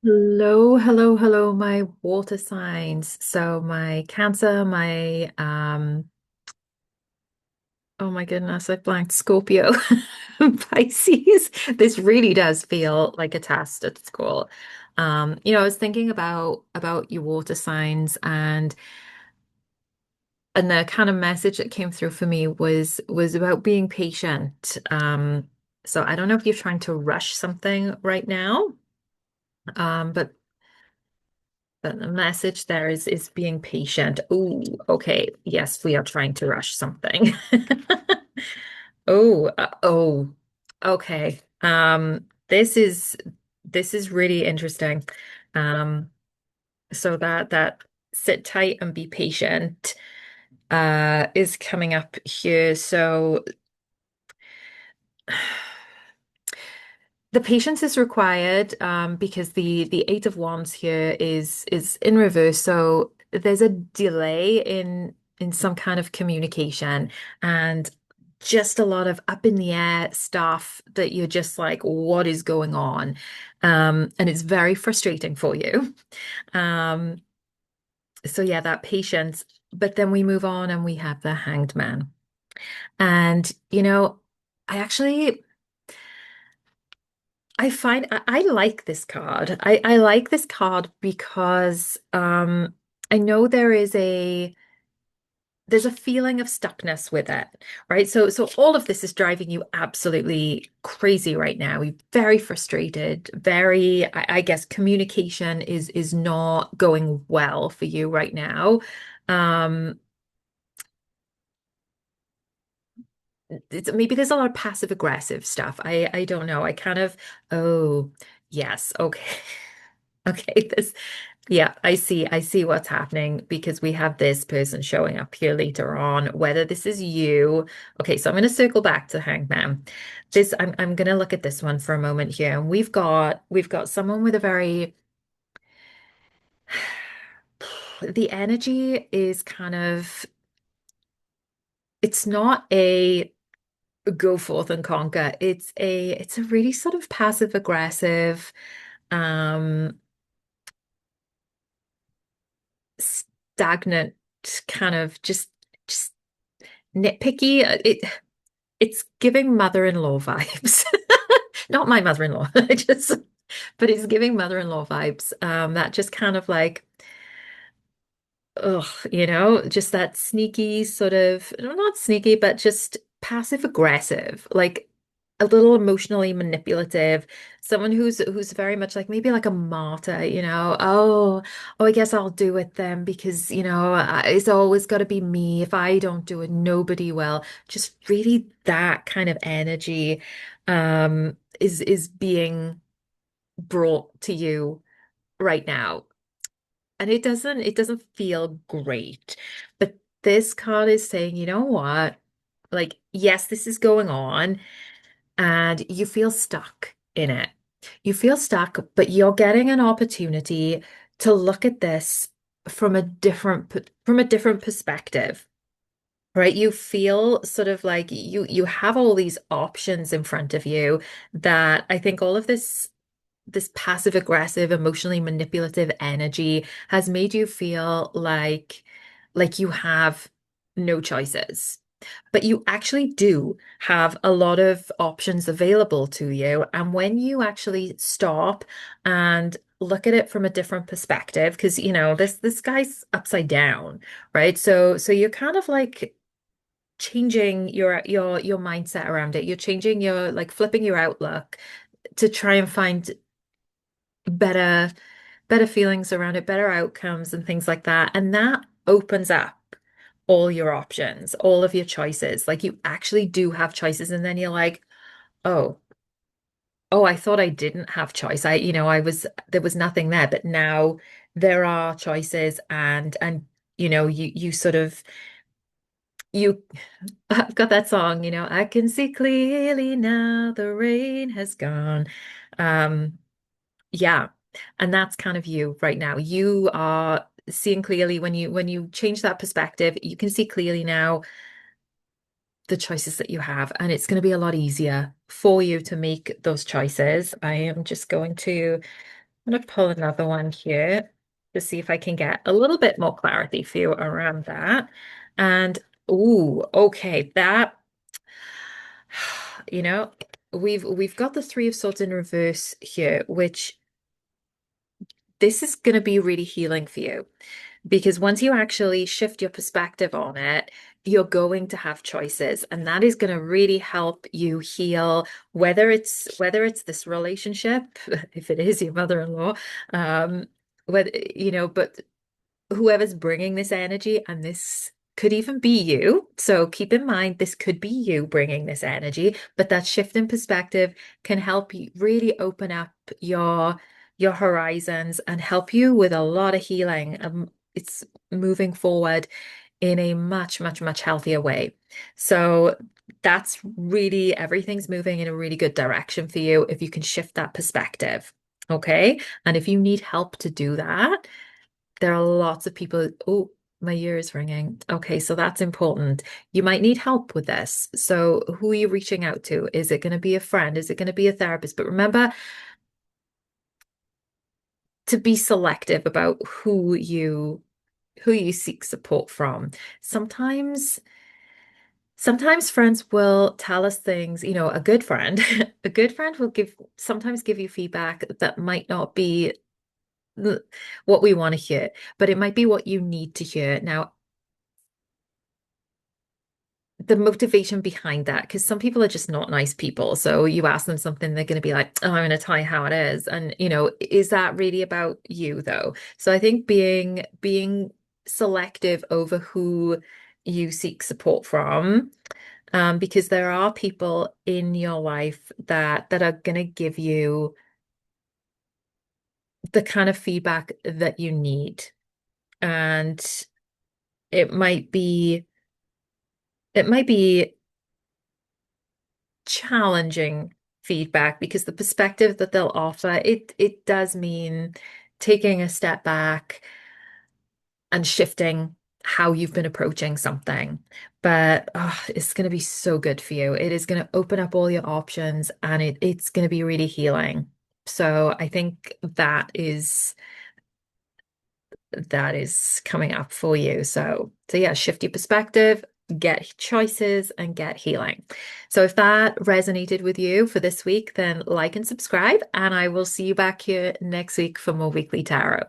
Hello, hello, hello, my water signs. So my Cancer, my oh my goodness, I blanked Scorpio, Pisces. This really does feel like a test at school. I was thinking about your water signs and the kind of message that came through for me was about being patient. So I don't know if you're trying to rush something right now, but the message there is being patient. Oh, okay. Yes, we are trying to rush something. Oh, okay. This is really interesting. Um, so that sit tight and be patient is coming up here. So the patience is required because the Eight of Wands here is in reverse. So there's a delay in some kind of communication and just a lot of up in the air stuff that you're just like, what is going on? And it's very frustrating for you. Um, so yeah, that patience. But then we move on and we have the Hanged Man. And I actually I find I like this card. I like this card because I know there's a feeling of stuckness with it, right? So all of this is driving you absolutely crazy right now. You're very frustrated, very I guess communication is not going well for you right now. Um maybe there's a lot of passive aggressive stuff. I don't know. I kind of oh yes, okay. Okay, this yeah, I see what's happening because we have this person showing up here later on, whether this is you. Okay, so I'm gonna circle back to Hangman. I'm gonna look at this one for a moment here. And we've got someone with a very the energy is kind of it's not a go forth and conquer. It's a really sort of passive aggressive, um, stagnant kind of just nitpicky. It's giving mother-in-law vibes. Not my mother-in-law. I just but it's giving mother-in-law vibes. That just kind of like ugh, just that sneaky sort of, no, not sneaky, but just passive aggressive, like a little emotionally manipulative, someone who's very much like maybe like a martyr, oh, I guess I'll do it then because, it's always got to be me. If I don't do it, nobody will. Just really that kind of energy is being brought to you right now. And it doesn't feel great. But this card is saying, you know what? Like, yes, this is going on, and you feel stuck in it. You feel stuck, but you're getting an opportunity to look at this from a different perspective. Right? You feel sort of like you have all these options in front of you that I think all of this passive aggressive, emotionally manipulative energy has made you feel like you have no choices. But you actually do have a lot of options available to you. And when you actually stop and look at it from a different perspective, because this guy's upside down, right? So you're kind of like changing your mindset around it. You're changing your like flipping your outlook to try and find better better feelings around it, better outcomes and things like that. And that opens up all your options, all of your choices. Like you actually do have choices and then you're like, "Oh, oh, I thought I didn't have choice. There was nothing there, but now there are choices and you sort of you I've got that song, I can see clearly now the rain has gone. Um Yeah. And that's kind of you right now. You are seeing clearly when you change that perspective, you can see clearly now the choices that you have, and it's going to be a lot easier for you to make those choices. I am just going to I'm going to pull another one here to see if I can get a little bit more clarity for you around that. And, ooh, okay, that, you know, we've got the Three of Swords in reverse here, which this is going to be really healing for you. Because once you actually shift your perspective on it, you're going to have choices, and that is going to really help you heal, whether it's this relationship, if it is your mother-in-law, whether but whoever's bringing this energy, and this could even be you. So keep in mind, this could be you bringing this energy, but that shift in perspective can help you really open up your horizons and help you with a lot of healing. It's moving forward in a much, much, much healthier way. So that's really everything's moving in a really good direction for you if you can shift that perspective. Okay. And if you need help to do that, there are lots of people. Oh, my ear is ringing. Okay, so that's important. You might need help with this. So, who are you reaching out to? Is it going to be a friend? Is it going to be a therapist? But remember to be selective about who you seek support from. Sometimes sometimes friends will tell us things, a good friend, a good friend will sometimes give you feedback that might not be what we want to hear, but it might be what you need to hear. Now, the motivation behind that, because some people are just not nice people. So you ask them something, they're going to be like, "Oh, I'm going to tell you how it is." And, is that really about you though? So I think being selective over who you seek support from, because there are people in your life that are going to give you the kind of feedback that you need. And it might be it might be challenging feedback because the perspective that they'll offer, it does mean taking a step back and shifting how you've been approaching something. But it's going to be so good for you. It is going to open up all your options, and it's going to be really healing. So I think that is coming up for you. So yeah, shift your perspective, get choices, and get healing. So if that resonated with you for this week, then like and subscribe, and I will see you back here next week for more weekly tarot.